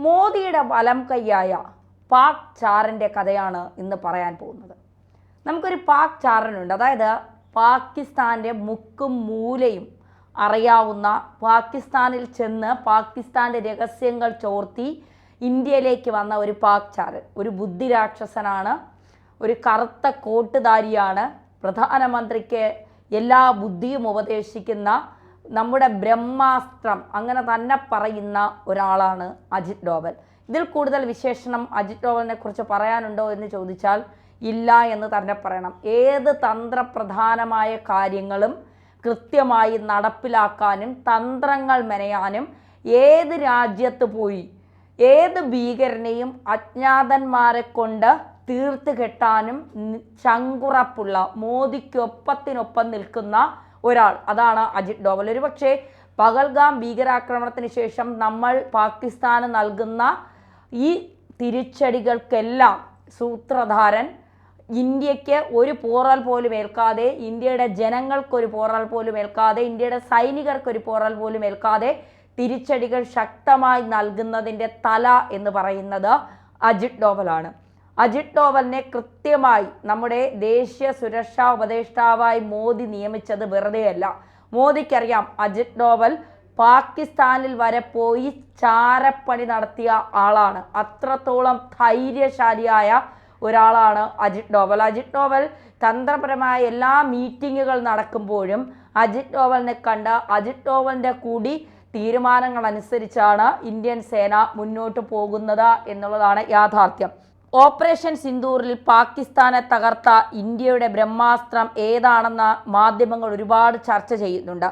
മോദിയുടെ വലം കൈയായ പാക് ചാരൻ്റെ കഥയാണ് ഇന്ന് പറയാൻ പോകുന്നത്. നമുക്കൊരു പാക് ചാരനുണ്ട്, അതായത് പാകിസ്ഥാൻ്റെ മുക്കും മൂലയും അറിയാവുന്ന, പാകിസ്ഥാനിൽ ചെന്ന് പാകിസ്ഥാൻ്റെ രഹസ്യങ്ങൾ ചോർത്തി ഇന്ത്യയിലേക്ക് വന്ന ഒരു പാക് ചാരൻ. ഒരു ബുദ്ധിരാക്ഷസനാണ്, ഒരു കറുത്ത കോട്ടുധാരിയാണ്, പ്രധാനമന്ത്രിക്ക് എല്ലാ ബുദ്ധിയും ഉപദേശിക്കുന്ന, നമ്മുടെ ബ്രഹ്മാസ്ത്രം അങ്ങനെ തന്നെ പറയുന്ന ഒരാളാണ് അജിത് ഡോവൽ. ഇതിൽ കൂടുതൽ വിശേഷണം അജിത് ഡോവലിനെ കുറിച്ച് പറയാനുണ്ടോ എന്ന് ചോദിച്ചാൽ ഇല്ല എന്ന് തന്നെ പറയണം. ഏത് തന്ത്രപ്രധാനമായ കാര്യങ്ങളും കൃത്യമായി നടപ്പിലാക്കാനും തന്ത്രങ്ങൾ മെനയാനും ഏത് രാജ്യത്ത് പോയി ഏത് ഭീകരനെയും അജ്ഞാതന്മാരെ കൊണ്ട് തീർത്ത് കെട്ടാനും ചങ്കുറപ്പുള്ള, മോദിക്കൊപ്പത്തിനൊപ്പം നിൽക്കുന്ന ഒരാൾ, അതാണ് അജിത് ഡോവൽ. ഒരുപക്ഷെ പഹൽഗാം ഭീകരാക്രമണത്തിന് ശേഷം നമ്മൾ പാകിസ്ഥാന് നൽകുന്ന ഈ തിരിച്ചടികൾക്കെല്ലാം സൂത്രധാരൻ, ഇന്ത്യക്ക് ഒരു പോറൽ പോലും ഏൽക്കാതെ, ഇന്ത്യയുടെ ജനങ്ങൾക്കൊരു പോറൽ പോലും ഏൽക്കാതെ, ഇന്ത്യയുടെ സൈനികർക്കൊരു പോറൽ പോലും ഏൽക്കാതെ തിരിച്ചടികൾ ശക്തമായി നൽകുന്നതിൻ്റെ തല എന്ന് പറയുന്നത് അജിത് ഡോവലാണ്. അജിത് ഡോവലിനെ കൃത്യമായി നമ്മുടെ ദേശീയ സുരക്ഷാ ഉപദേഷ്ടാവായി മോദി നിയമിച്ചത് വെറുതെയല്ല. മോദിക്കറിയാം അജിത് ഡോവൽ പാകിസ്ഥാനിൽ വരെ പോയി ചാരപ്പണി നടത്തിയ ആളാണ്. അത്രത്തോളം ധൈര്യശാലിയായ ഒരാളാണ് അജിത് ഡോവൽ. അജിത് ഡോവൽ തന്ത്രപരമായ എല്ലാ മീറ്റിങ്ങുകൾ നടക്കുമ്പോഴും അജിത് ഡോവലിനെ കണ്ട് അജിത് ഡോവലിൻ്റെ കൂടി തീരുമാനങ്ങൾ അനുസരിച്ചാണ് ഇന്ത്യൻ സേന മുന്നോട്ട് പോകുന്നത് എന്നുള്ളതാണ് യാഥാർത്ഥ്യം. ഓപ്പറേഷൻ സിന്ദൂറിൽ പാകിസ്ഥാനെ തകർത്ത ഇന്ത്യയുടെ ബ്രഹ്മാസ്ത്രം ഏതാണെന്ന് മാധ്യമങ്ങൾ ഒരുപാട് ചർച്ച ചെയ്യുന്നുണ്ട്.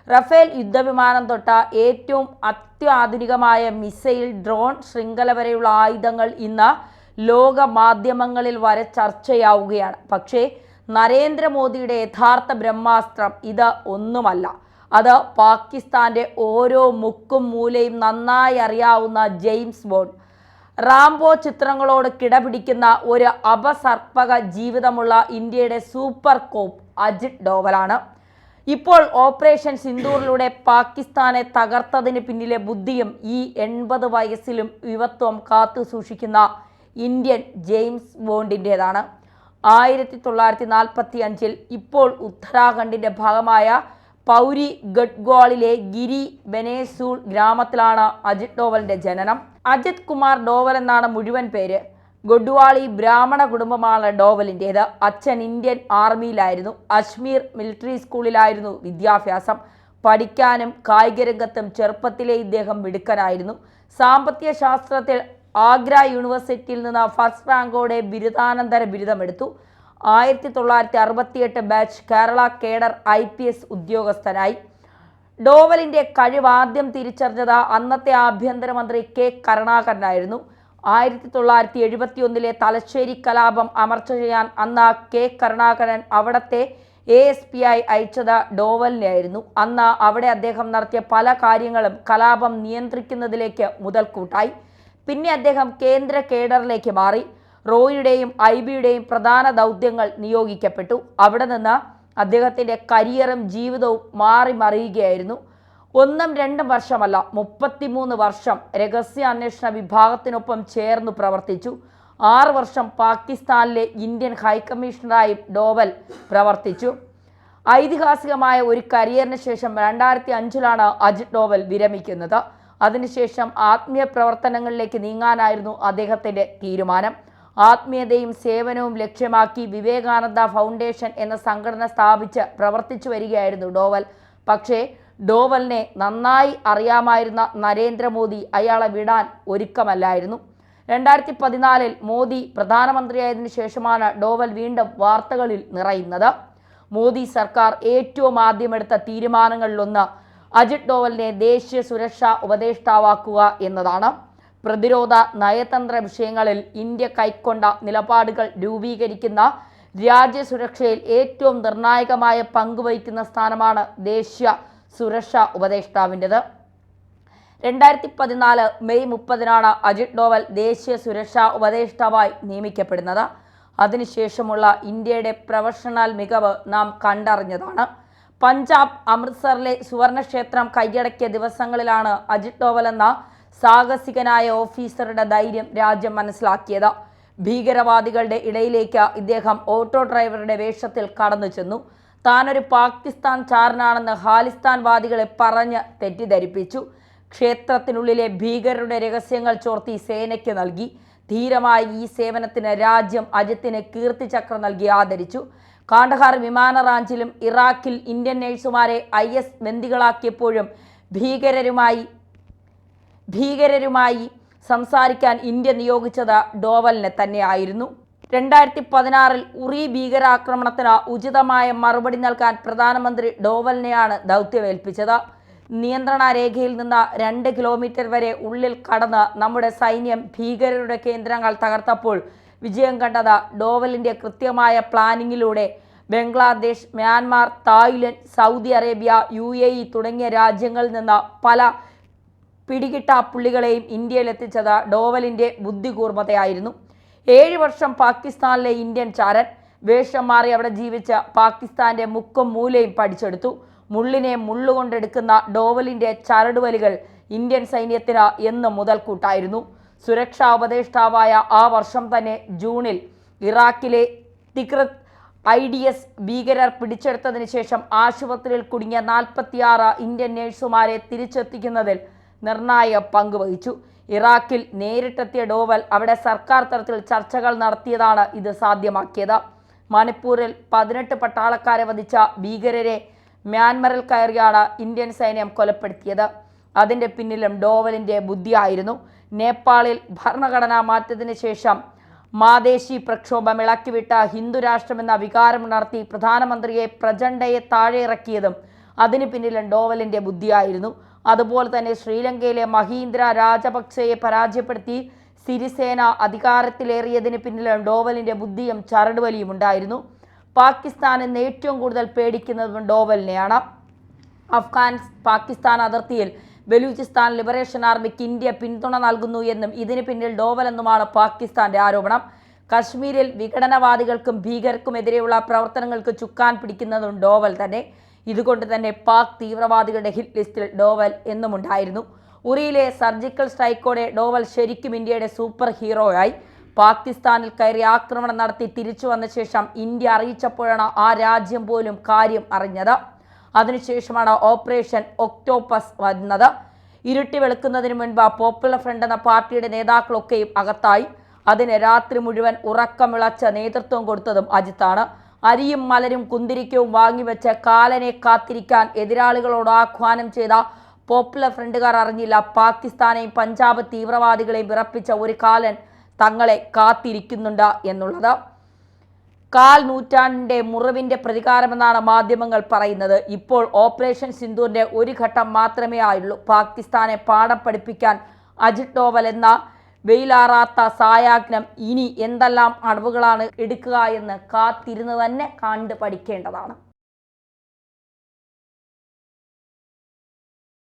റഫേൽ യുദ്ധവിമാനം തൊട്ട ഏറ്റവും അത്യാധുനികമായ മിസൈൽ, ഡ്രോൺ ശൃംഖല വരെയുള്ള ആയുധങ്ങൾ ഇന്ന് ലോക മാധ്യമങ്ങളിൽ വരെ ചർച്ചയാവുകയാണ്. പക്ഷേ നരേന്ദ്രമോദിയുടെ യഥാർത്ഥ ബ്രഹ്മാസ്ത്രം ഇത് ഒന്നുമല്ല. അത് പാകിസ്ഥാൻ്റെ ഓരോ മുക്കും മൂലയും നന്നായി അറിയാവുന്ന ജെയിംസ് ബോണ്ട്, റാംബോ ചിത്രങ്ങളോട് കിടപിടിക്കുന്ന ഒരു അപസർപ്പക ജീവിതമുള്ള ഇന്ത്യയുടെ സൂപ്പർ കോപ്പ് അജിത് ഡോവലാണ്. ഇപ്പോൾ ഓപ്പറേഷൻ സിന്ദൂറിലൂടെ പാകിസ്ഥാനെ തകർത്തതിന് പിന്നിലെ ബുദ്ധിയും ഈ 80 വയസ്സിലും യുവത്വം കാത്തു സൂക്ഷിക്കുന്ന ഇന്ത്യൻ ജെയിംസ് ബോണ്ടിൻ്റേതാണ്. 1945 ഇപ്പോൾ ഉത്തരാഖണ്ഡിൻ്റെ ഭാഗമായ പൗരി ഗഡ്വാളിലെ ഗിരി ബനേസൂൾ ഗ്രാമത്തിലാണ് അജിത് ഡോവലിൻ്റെ ജനനം. അജിത് കുമാർ ഡോവൽ എന്നാണ് മുഴുവൻ പേര്. ഗഡ്വാളി ബ്രാഹ്മണ കുടുംബമാണ് ഡോവലിൻ്റേത്. അച്ഛൻ ഇന്ത്യൻ ആർമിയിലായിരുന്നു. അജ്മീർ മിലിറ്ററി സ്കൂളിലായിരുന്നു വിദ്യാഭ്യാസം. പഠിക്കാനും കായിക രംഗത്തും ചെറുപ്പത്തിലെ ഇദ്ദേഹം മിടുക്കനായിരുന്നു. സാമ്പത്തിക ശാസ്ത്രത്തിൽ ആഗ്ര യൂണിവേഴ്സിറ്റിയിൽ നിന്ന് ഫസ്റ്റ് റാങ്കോടെ ബിരുദാനന്തര ബിരുദമെടുത്തു. 1968 ബാച്ച് കേരള കേഡർ IPS ഉദ്യോഗസ്ഥനായി. ഡോവലിൻ്റെ കഴിവ് ആദ്യം തിരിച്ചറിഞ്ഞത് അന്നത്തെ ആഭ്യന്തരമന്ത്രി K. കരുണാകരനായിരുന്നു. 1971 തലശ്ശേരി കലാപം അമർച്ച ചെയ്യാൻ അന്ന് K. കരുണാകരൻ അവിടത്തെ ASP ആയി അയച്ചത് ഡോവലിനെയായിരുന്നു. അന്ന് അവിടെ അദ്ദേഹം നടത്തിയ പല കാര്യങ്ങളും കലാപം നിയന്ത്രിക്കുന്നതിലേക്ക് മുതൽക്കൂട്ടായി. പിന്നെ അദ്ദേഹം കേന്ദ്ര കേഡറിലേക്ക് മാറി. റോയുടെയും IBയുടെയും പ്രധാന ദൗത്യങ്ങൾ നിയോഗിക്കപ്പെട്ടു. അവിടെ നിന്ന് അദ്ദേഹത്തിൻ്റെ കരിയറും ജീവിതവും മാറി മറിയുകയായിരുന്നു. 1-2 വർഷമല്ല, 33 വർഷം രഹസ്യാന്വേഷണ വിഭാഗത്തിനൊപ്പം ചേർന്ന് പ്രവർത്തിച്ചു. 6 വർഷം പാകിസ്ഥാനിലെ ഇന്ത്യൻ ഹൈക്കമ്മീഷണറായി ഡോവൽ പ്രവർത്തിച്ചു. ഐതിഹാസികമായ ഒരു കരിയറിന് ശേഷം 2005 അജിത് ഡോവൽ വിരമിക്കുന്നത്. അതിനുശേഷം ആത്മീയ പ്രവർത്തനങ്ങളിലേക്ക് നീങ്ങാനായിരുന്നു അദ്ദേഹത്തിൻ്റെ തീരുമാനം. ആത്മീയതയും സേവനവും ലക്ഷ്യമാക്കി വിവേകാനന്ദ ഫൗണ്ടേഷൻ എന്ന സംഘടന സ്ഥാപിച്ച് പ്രവർത്തിച്ചു വരികയായിരുന്നു ഡോവൽ. പക്ഷേ ഡോവലിനെ നന്നായി അറിയാമായിരുന്ന നരേന്ദ്രമോദി അയാളെ വിടാൻ ഒരുക്കമല്ലായിരുന്നു. 2014 മോദി പ്രധാനമന്ത്രിയായതിനു ശേഷമാണ് ഡോവൽ വീണ്ടും വാർത്തകളിൽ നിറയുന്നത്. മോദി സർക്കാർ ഏറ്റവും ആദ്യമെടുത്ത തീരുമാനങ്ങളിലൊന്ന് അജിത് ഡോവലിനെ ദേശീയ സുരക്ഷാ ഉപദേഷ്ടാവാക്കുക എന്നതാണ്. പ്രതിരോധ നയതന്ത്ര വിഷയങ്ങളിൽ ഇന്ത്യ കൈക്കൊണ്ട നിലപാടുകൾ രൂപീകരിക്കുന്ന രാജ്യസുരക്ഷയിൽ ഏറ്റവും നിർണായകമായ പങ്കുവഹിക്കുന്ന സ്ഥാനമാണ് ദേശീയ സുരക്ഷാ ഉപദേഷ്ടാവിൻ്റെത്. 2014 മെയ് 30 അജിത് ഡോവൽ ദേശീയ സുരക്ഷാ ഉപദേഷ്ടാവായി നിയമിക്കപ്പെടുന്നത്. അതിനുശേഷമുള്ള ഇന്ത്യയുടെ പ്രൊഫഷണൽ മികവ് നാം കണ്ടറിഞ്ഞതാണ്. പഞ്ചാബ് അമൃത്സറിലെ സുവർണക്ഷേത്രം കൈയടക്കിയ ദിവസങ്ങളിലാണ് അജിത് ഡോവൽ എന്ന സാഹസികനായ ഓഫീസറുടെ ധൈര്യം രാജ്യം മനസ്സിലാക്കിയത്. ഭീകരവാദികളുടെ ഇടയിലേക്ക് ഇദ്ദേഹം ഓട്ടോ ഡ്രൈവറുടെ വേഷത്തിൽ കടന്നു ചെന്നു. താനൊരു പാകിസ്ഥാൻ ചാരനാണെന്ന് ഖാലിസ്ഥാൻവാദികളെ പറഞ്ഞ് തെറ്റിദ്ധരിപ്പിച്ചു. ക്ഷേത്രത്തിനുള്ളിലെ ഭീകരരുടെ രഹസ്യങ്ങൾ ചോർത്തി സേനയ്ക്ക് നൽകി. ധീരമായ ഈ സേവനത്തിന് രാജ്യം അജിത്തിന് കീർത്തിചക്ര നൽകി ആദരിച്ചു. കാണ്ഡഹാർ വിമാന റാഞ്ചിലും ഇറാഖിൽ ഇന്ത്യൻ നഴ്സുമാരെ IS ബന്ദികളാക്കിയപ്പോഴും ഭീകരരുമായി സംസാരിക്കാൻ ഇന്ത്യ നിയോഗിച്ചത് ഡോവലിനെ തന്നെയായിരുന്നു. 2016 ഉറി ഭീകരാക്രമണത്തിന് ഉചിതമായ മറുപടി നൽകാൻ പ്രധാനമന്ത്രി ഡോവലിനെയാണ് ദൗത്യമേൽപ്പിച്ചത്. നിയന്ത്രണ രേഖയിൽ നിന്ന് 2 കിലോമീറ്റർ വരെ ഉള്ളിൽ കടന്ന് നമ്മുടെ സൈന്യം ഭീകരരുടെ കേന്ദ്രങ്ങൾ തകർത്തപ്പോൾ വിജയം കണ്ടത് ഡോവലിൻ്റെ കൃത്യമായ പ്ലാനിങ്ങിലൂടെ. Bangladesh, Myanmar, Thailand, Saudi Arabia, UAE തുടങ്ങിയ രാജ്യങ്ങളിൽ നിന്ന് പല പിടികിട്ടാപ്പുള്ളികളെയും ഇന്ത്യയിലെത്തിച്ചത് ഡോവലിൻ്റെ ബുദ്ധികൂർമ്മതയായിരുന്നു. 7 വർഷം പാകിസ്ഥാനിലെ ഇന്ത്യൻ ചാരൻ വേഷം മാറി അവിടെ ജീവിച്ച് പാകിസ്ഥാന്റെ മുക്കും മൂലയും പഠിച്ചെടുത്തു. മുള്ളിനെ മുള്ളുകൊണ്ടെടുക്കുന്ന ഡോവലിൻ്റെ ചരടുവലികൾ ഇന്ത്യൻ സൈന്യത്തിന് എന്നും മുതൽക്കൂട്ടായിരുന്നു. സുരക്ഷാ ഉപദേഷ്ടാവായ ആ വർഷം തന്നെ ജൂണിൽ ഇറാഖിലെ തിക്രിത് IDS ഭീകരർ പിടിച്ചെടുത്തതിന് ശേഷം ആശുപത്രിയിൽ കുടുങ്ങിയ 46 ഇന്ത്യൻ നഴ്സുമാരെ തിരിച്ചെത്തിക്കുന്നതിൽ നിർണായക പങ്ക് വഹിച്ചു. ഇറാഖിൽ നേരിട്ടെത്തിയ ഡോവൽ അവിടെ സർക്കാർ തലത്തിൽ ചർച്ചകൾ നടത്തിയതാണ് ഇത് സാധ്യമാക്കിയത്. മണിപ്പൂരിൽ 18 പട്ടാളക്കാരെ വധിച്ച ഭീകരരെ മ്യാൻമറിൽ കയറിയാണ് ഇന്ത്യൻ സൈന്യം കൊലപ്പെടുത്തിയത്. അതിൻ്റെ പിന്നിലും ഡോവലിൻ്റെ ബുദ്ധിയായിരുന്നു. നേപ്പാളിൽ ഭരണഘടനാ മാറ്റത്തിന് ശേഷം മാദേശി പ്രക്ഷോഭം ഇളക്കിവിട്ട ഹിന്ദു രാഷ്ട്രമെന്ന വികാരം നടത്തി പ്രധാനമന്ത്രിയെ പ്രചണ്ഡയെ താഴെ ഇറക്കിയതും അതിന് പിന്നിലും ഡോവലിൻ്റെ ബുദ്ധിയായിരുന്നു. അതുപോലെ തന്നെ ശ്രീലങ്കയിലെ മഹീന്ദ്ര രാജപക്സെയെ പരാജയപ്പെടുത്തി സിരിസേന അധികാരത്തിലേറിയതിന് പിന്നിലും ഡോവലിൻ്റെ ബുദ്ധിയും ചരടുവലിയും ഉണ്ടായിരുന്നു. പാകിസ്ഥാനിൽ ഏറ്റവും കൂടുതൽ പേടിക്കുന്നതും ഡോവലിനെയാണ്. പാകിസ്ഥാൻ അതിർത്തിയിൽ ബലൂചിസ്ഥാൻ ലിബറേഷൻ ആർമിക്ക് ഇന്ത്യ പിന്തുണ നൽകുന്നു എന്നും ഇതിന് പിന്നിൽ ഡോവൽ എന്നുമാണ് പാകിസ്ഥാന്റെ ആരോപണം. കശ്മീരിൽ വിഘടനവാദികൾക്കും ഭീകരർക്കുമെതിരെയുള്ള പ്രവർത്തനങ്ങൾക്ക് ചുക്കാൻ പിടിക്കുന്നതും ഡോവൽ തന്നെ. ഇതുകൊണ്ട് തന്നെ പാക് തീവ്രവാദികളുടെ ഹിറ്റ് ലിസ്റ്റിൽ ഡോവൽ എന്നുമുണ്ടായിരുന്നു. ഉറിയിലെ സർജിക്കൽ സ്ട്രൈക്കോടെ ഡോവൽ ശരിക്കും ഇന്ത്യയുടെ സൂപ്പർ ഹീറോയായി. പാകിസ്ഥാനിൽ കയറി ആക്രമണം നടത്തി തിരിച്ചു വന്ന ശേഷം ഇന്ത്യ അറിയിച്ചപ്പോഴാണ് ആ രാജ്യം പോലും കാര്യം അറിഞ്ഞത്. അതിനുശേഷമാണ് ഓപ്പറേഷൻ ഒക്ടോപ്പസ് വന്നത്. ഇരുട്ടി വെളുക്കുന്നതിന് മുൻപ് പോപ്പുലർ ഫ്രണ്ട് എന്ന പാർട്ടിയുടെ നേതാക്കളൊക്കെയും അകത്തായി. അതിന് രാത്രി മുഴുവൻ ഉറക്കമിളച്ച് നേതൃത്വം കൊടുത്തതും അജിത്താണ്. അരിയും മലരും കുന്തിരിക്കവും വാങ്ങിവെച്ച് കാലനെ കാത്തിരിക്കാൻ എതിരാളികളോട് ആഹ്വാനം ചെയ്ത പോപ്പുലർ ഫ്രണ്ടുകാർ അറിഞ്ഞില്ല പാകിസ്ഥാനെയും പഞ്ചാബ് തീവ്രവാദികളെയും വിറപ്പിച്ച ഒരു കാലൻ തങ്ങളെ കാത്തിരിക്കുന്നുണ്ട് എന്നുള്ളത്. 1/4 നൂറ്റാണ്ടിൻ്റെ മുറിവിൻ്റെ പ്രതികാരമെന്നാണ് മാധ്യമങ്ങൾ പറയുന്നത്. ഇപ്പോൾ ഓപ്പറേഷൻ സിന്ദൂറിൻ്റെ ഒരു ഘട്ടം മാത്രമേ ആയുള്ളൂ. പാകിസ്ഥാനെ പാഠം പഠിപ്പിക്കാൻ അജിത് ഡോവൽ എന്ന വെയിലാറാത്ത സായാഹ്നം ഇനി എന്തെല്ലാം അടവുകളാണ് എടുക്കുക എന്ന് കാത്തിരുന്ന് തന്നെ കണ്ടു പഠിക്കേണ്ടതാണ്.